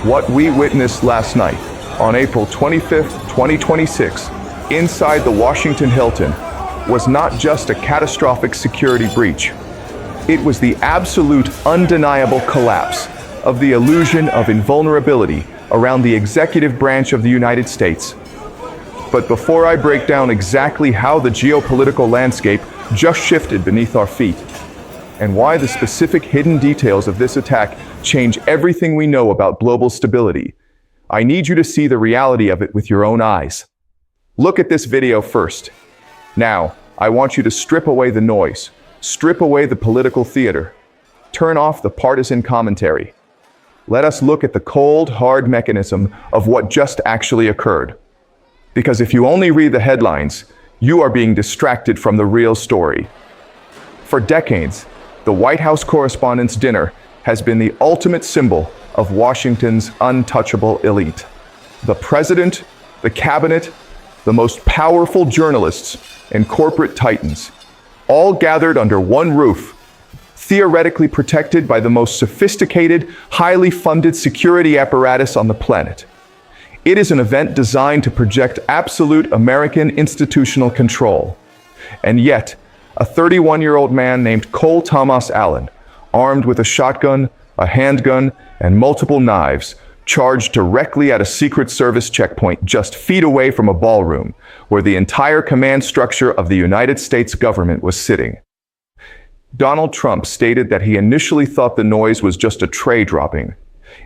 What we witnessed last night, on April 25th, 2026, inside the Washington Hilton, was not just a catastrophic security breach. It was the absolute, undeniable collapse of the illusion of invulnerability around the executive branch of the United States. But before I break down exactly how the geopolitical landscape just shifted beneath our feet, and why the specific hidden details of this attack change everything we know about global stability, I need you to see the reality of it with your own eyes. Look at this video first. Now, I want you to strip away the noise, strip away the political theater, turn off the partisan commentary. Let us look at the cold, hard mechanism of what just actually occurred. Because if you only read the headlines, you are being distracted from the real story. For decades, the White House Correspondents Dinner has been the ultimate symbol of Washington's untouchable elite. The president, the cabinet, the most powerful journalists, and corporate titans, all gathered under one roof, theoretically protected by the most sophisticated, highly funded security apparatus on the planet. It is an event designed to project absolute American institutional control. And yet, a 31-year-old man named Cole Tomas Allen, armed with a shotgun, a handgun, and multiple knives, charged directly at a Secret Service checkpoint just feet away from a ballroom where the entire command structure of the United States government was sitting. Donald Trump stated that he initially thought the noise was just a tray dropping.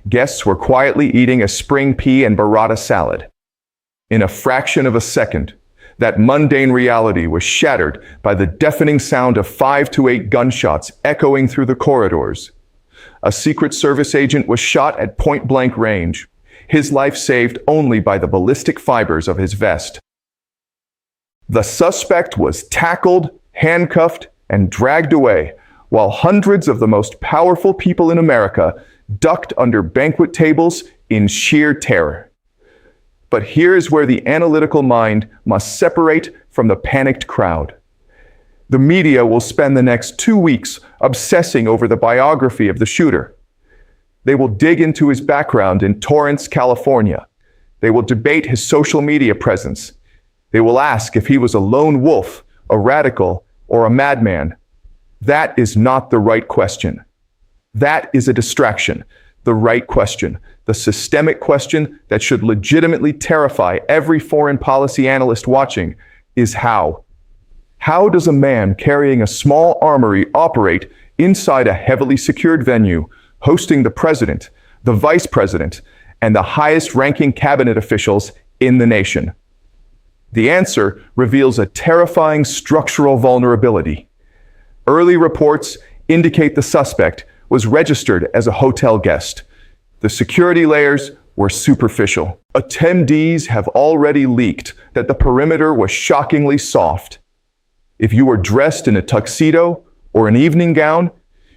Guests were quietly eating a spring pea and burrata salad. In a fraction of a second, that mundane reality was shattered by the deafening sound of 5 to 8 gunshots echoing through the corridors. A Secret Service agent was shot at point-blank range, his life saved only by the ballistic fibers of his vest. The suspect was tackled, handcuffed, and dragged away, while hundreds of the most powerful people in America ducked under banquet tables in sheer terror. But here's where the analytical mind must separate from the panicked crowd. The media will spend the next 2 weeks obsessing over the biography of the shooter. They will dig into his background in Torrance, California. They will debate his social media presence. They will ask if he was a lone wolf, a radical, or a madman. That is not the right question. That is a distraction. The right question, the systemic question that should legitimately terrify every foreign policy analyst watching, is how. How does a man carrying a small armory operate inside a heavily secured venue, hosting the president, the vice president, and the highest-ranking cabinet officials in the nation? The answer reveals a terrifying structural vulnerability. Early reports indicate the suspect was registered as a hotel guest. The security layers were superficial. Attendees have already leaked that the perimeter was shockingly soft. If you were dressed in a tuxedo or an evening gown,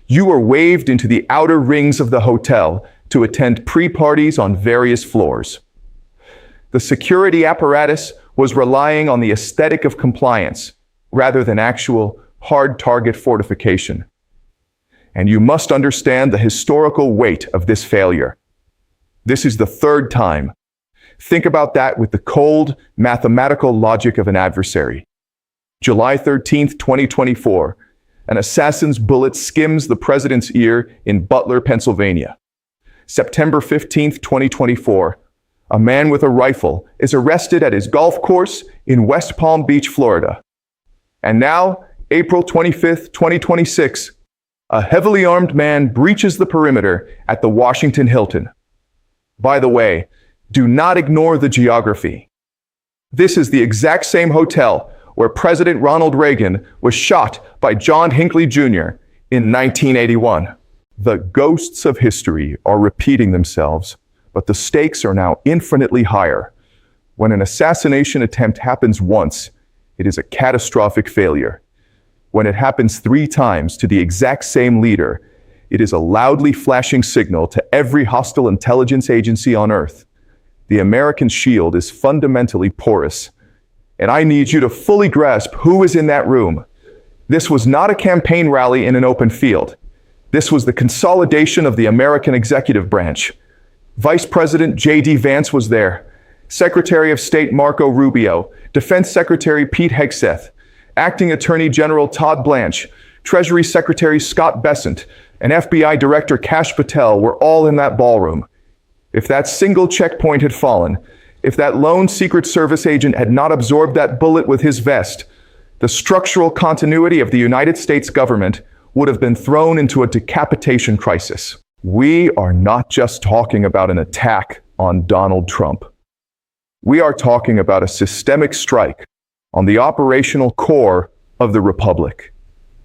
you were waved into the outer rings of the hotel to attend pre-parties on various floors. The security apparatus was relying on the aesthetic of compliance rather than actual hard target fortification. And you must understand the historical weight of this failure. This is the 3rd time. Think about that with the cold, mathematical logic of an adversary. July 13th, 2024, an assassin's bullet skims the president's ear in Butler, Pennsylvania. September 15th, 2024, a man with a rifle is arrested at his golf course in West Palm Beach, Florida. And now, April 25th, 2026, a heavily armed man breaches the perimeter at the Washington Hilton. By the way, do not ignore the geography. This is the exact same hotel where President Ronald Reagan was shot by John Hinckley Jr. in 1981. The ghosts of history are repeating themselves, but the stakes are now infinitely higher. When an assassination attempt happens once, it is a catastrophic failure. When it happens 3 times to the exact same leader, it is a loudly flashing signal to every hostile intelligence agency on Earth. The American shield is fundamentally porous, and I need you to fully grasp who is in that room. This was not a campaign rally in an open field. This was the consolidation of the American executive branch. Vice President J.D. Vance was there, Secretary of State Marco Rubio, Defense Secretary Pete Hegseth, Acting Attorney General Todd Blanche, Treasury Secretary Scott Bessent, and FBI Director Kash Patel were all in that ballroom. If that single checkpoint had fallen, if that lone Secret Service agent had not absorbed that bullet with his vest, the structural continuity of the United States government would have been thrown into a decapitation crisis. We are not just talking about an attack on Donald Trump. We are talking about a systemic strike on the operational core of the Republic.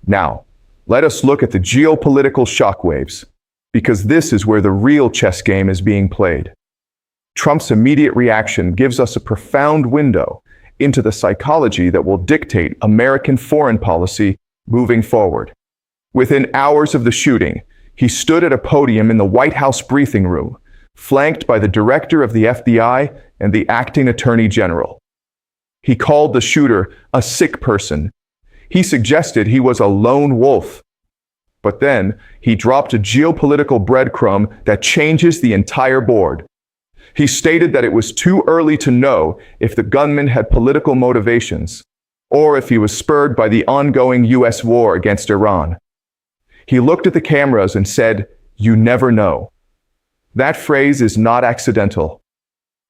Now, let us look at the geopolitical shockwaves, because this is where the real chess game is being played. Trump's immediate reaction gives us a profound window into the psychology that will dictate American foreign policy moving forward. Within hours of the shooting, he stood at a podium in the White House briefing room, flanked by the director of the FBI and the acting attorney general. He called the shooter a sick person. He suggested he was a lone wolf. But then he dropped a geopolitical breadcrumb that changes the entire board. He stated that it was too early to know if the gunman had political motivations, or if he was spurred by the ongoing U.S. war against Iran. He looked at the cameras and said, "You never know." That phrase is not accidental.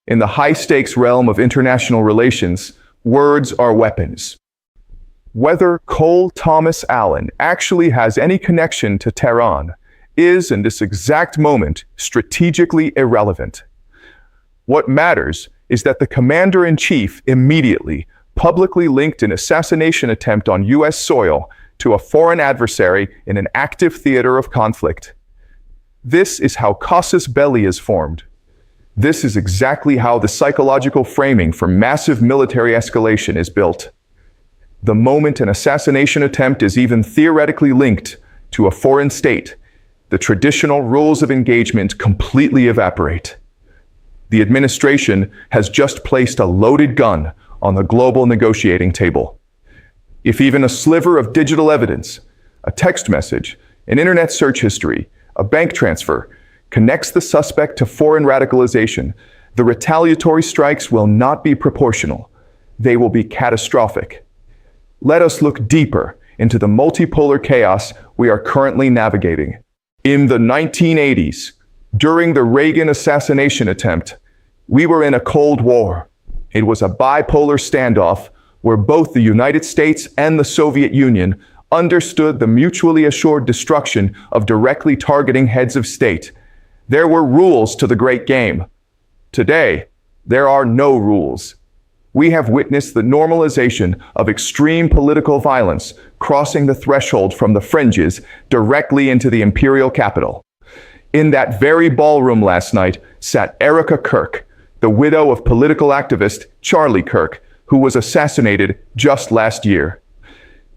In the high-stakes realm of international relations, words are weapons. Whether Cole Tomas Allen actually has any connection to Tehran is, in this exact moment, strategically irrelevant. What matters is that the commander-in-chief immediately publicly linked an assassination attempt on U.S. soil to a foreign adversary in an active theater of conflict. This is how casus belli is formed. This is exactly how the psychological framing for massive military escalation is built. The moment an assassination attempt is even theoretically linked to a foreign state, the traditional rules of engagement completely evaporate. The administration has just placed a loaded gun on the global negotiating table. If even a sliver of digital evidence, a text message, an internet search history, a bank transfer, connects the suspect to foreign radicalization, the retaliatory strikes will not be proportional. They will be catastrophic. Let us look deeper into the multipolar chaos we are currently navigating. In the 1980s, during the Reagan assassination attempt, we were in a Cold War. It was a bipolar standoff where both the United States and the Soviet Union understood the mutually assured destruction of directly targeting heads of state. There were rules to the great game. Today, there are no rules. We have witnessed the normalization of extreme political violence crossing the threshold from the fringes directly into the imperial capital. In that very ballroom last night sat Erica Kirk, the widow of political activist Charlie Kirk, who was assassinated just last year.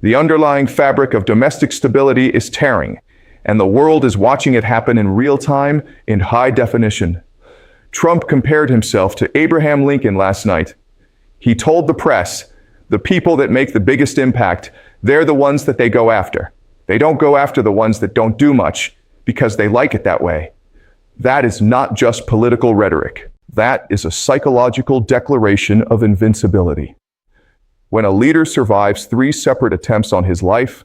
The underlying fabric of domestic stability is tearing, and the world is watching it happen in real time in high definition. Trump compared himself to Abraham Lincoln last night. He told the press, the people that make the biggest impact, they're the ones that they go after. They don't go after the ones that don't do much because they like it that way. That is not just political rhetoric. That is a psychological declaration of invincibility. When a leader survives 3 separate attempts on his life,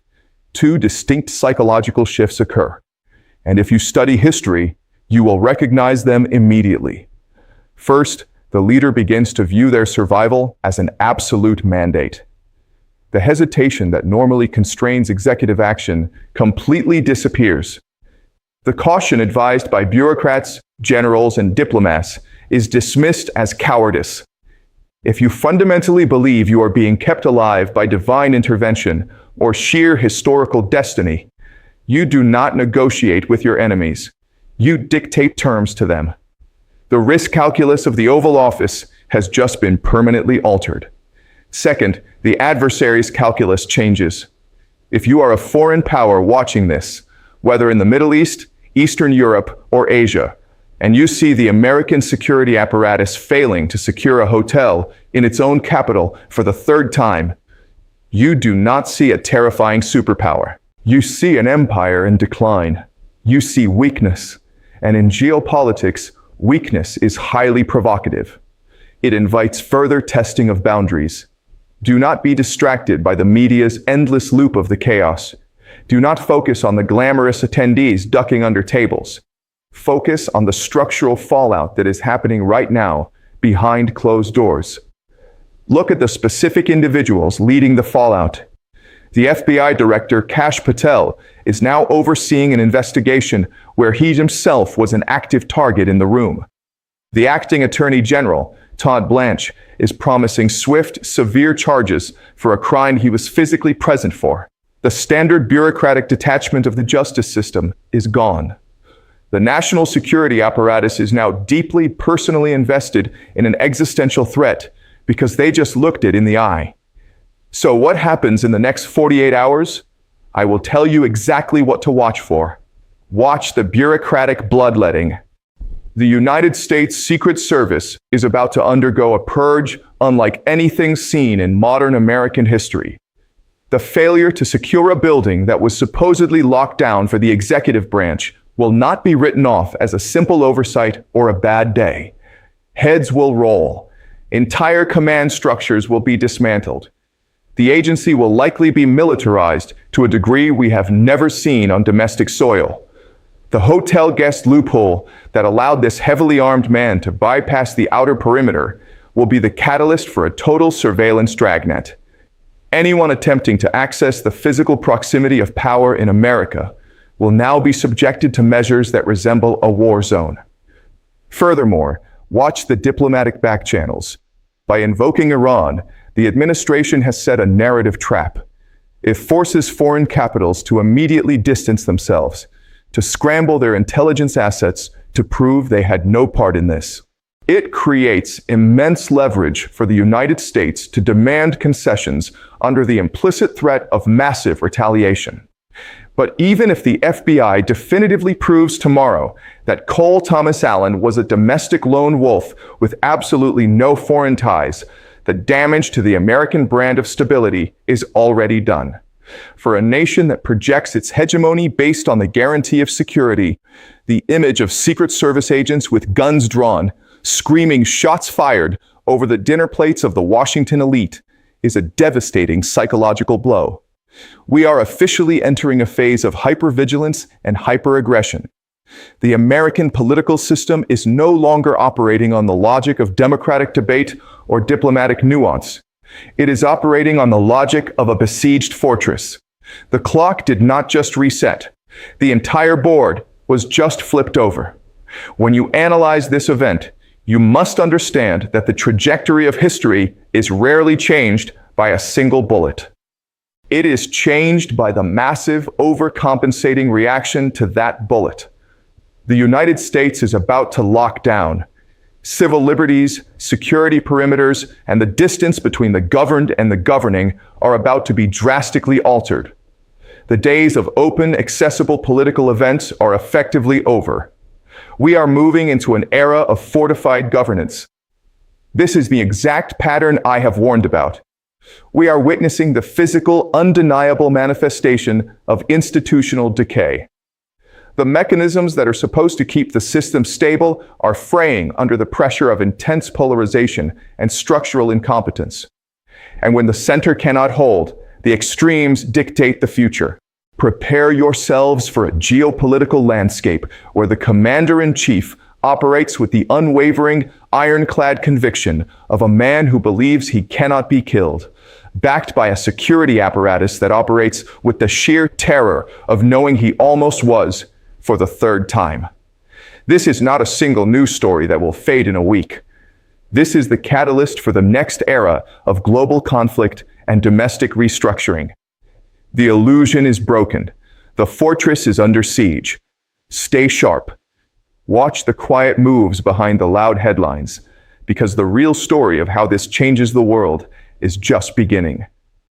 2 distinct psychological shifts occur. And if you study history, you will recognize them immediately. First, the leader begins to view their survival as an absolute mandate. The hesitation that normally constrains executive action completely disappears. The caution advised by bureaucrats, generals, and diplomats is dismissed as cowardice. If you fundamentally believe you are being kept alive by divine intervention or sheer historical destiny, you do not negotiate with your enemies. You dictate terms to them. The risk calculus of the Oval Office has just been permanently altered. Second, the adversaries calculus changes. If you are a foreign power watching this, whether in the Middle East, Eastern Europe, or Asia, and you see the American security apparatus failing to secure a hotel in its own capital for the 3rd time, you do not see a terrifying superpower. You see an empire in decline. You see weakness. And in geopolitics, Weakness is highly provocative. It invites further testing of boundaries. Do not be distracted by the media's endless loop of the chaos. Do not focus on the glamorous attendees ducking under tables. Focus on the structural fallout that is happening right now behind closed doors. Look at the specific individuals leading the fallout. The FBI Director Kash Patel is now overseeing an investigation where he himself was an active target in the room. The Acting Attorney General, Todd Blanche, is promising swift, severe charges for a crime he was physically present for. The standard bureaucratic detachment of the justice system is gone. The national security apparatus is now deeply personally invested in an existential threat because they just looked it in the eye. So what happens in the next 48 hours? I will tell you exactly what to watch for. Watch the bureaucratic bloodletting. The United States Secret Service is about to undergo a purge unlike anything seen in modern American history. The failure to secure a building that was supposedly locked down for the executive branch will not be written off as a simple oversight or a bad day. Heads will roll. Entire command structures will be dismantled. The agency will likely be militarized to a degree we have never seen on domestic soil. The hotel guest loophole that allowed this heavily armed man to bypass the outer perimeter will be the catalyst for a total surveillance dragnet. Anyone attempting to access the physical proximity of power in America will now be subjected to measures that resemble a war zone. Furthermore, watch the diplomatic back channels. By invoking Iran, the administration has set a narrative trap. It forces foreign capitals to immediately distance themselves, to scramble their intelligence assets to prove they had no part in this. It creates immense leverage for the United States to demand concessions under the implicit threat of massive retaliation. But even if the FBI definitively proves tomorrow that Cole Tomas Allen was a domestic lone wolf with absolutely no foreign ties, the damage to the American brand of stability is already done. For a nation that projects its hegemony based on the guarantee of security, the image of Secret Service agents with guns drawn, screaming shots fired over the dinner plates of the Washington elite is a devastating psychological blow. We are officially entering a phase of hypervigilance and hyperaggression. The American political system is no longer operating on the logic of democratic debate or diplomatic nuance. It is operating on the logic of a besieged fortress. The clock did not just reset. The entire board was just flipped over. When you analyze this event, you must understand that the trajectory of history is rarely changed by a single bullet. It is changed by the massive, overcompensating reaction to that bullet. The United States is about to lock down. Civil liberties, security perimeters, and the distance between the governed and the governing are about to be drastically altered. The days of open, accessible political events are effectively over. We are moving into an era of fortified governance. This is the exact pattern I have warned about. We are witnessing the physical, undeniable manifestation of institutional decay. The mechanisms that are supposed to keep the system stable are fraying under the pressure of intense polarization and structural incompetence. And when the center cannot hold, the extremes dictate the future. Prepare yourselves for a geopolitical landscape where the commander-in-chief operates with the unwavering, ironclad conviction of a man who believes he cannot be killed, backed by a security apparatus that operates with the sheer terror of knowing he almost was for the third time. This is not a single news story that will fade in a week. This is the catalyst for the next era of global conflict and domestic restructuring. The illusion is broken. The fortress is under siege. Stay sharp. Watch the quiet moves behind the loud headlines, because the real story of how this changes the world is just beginning.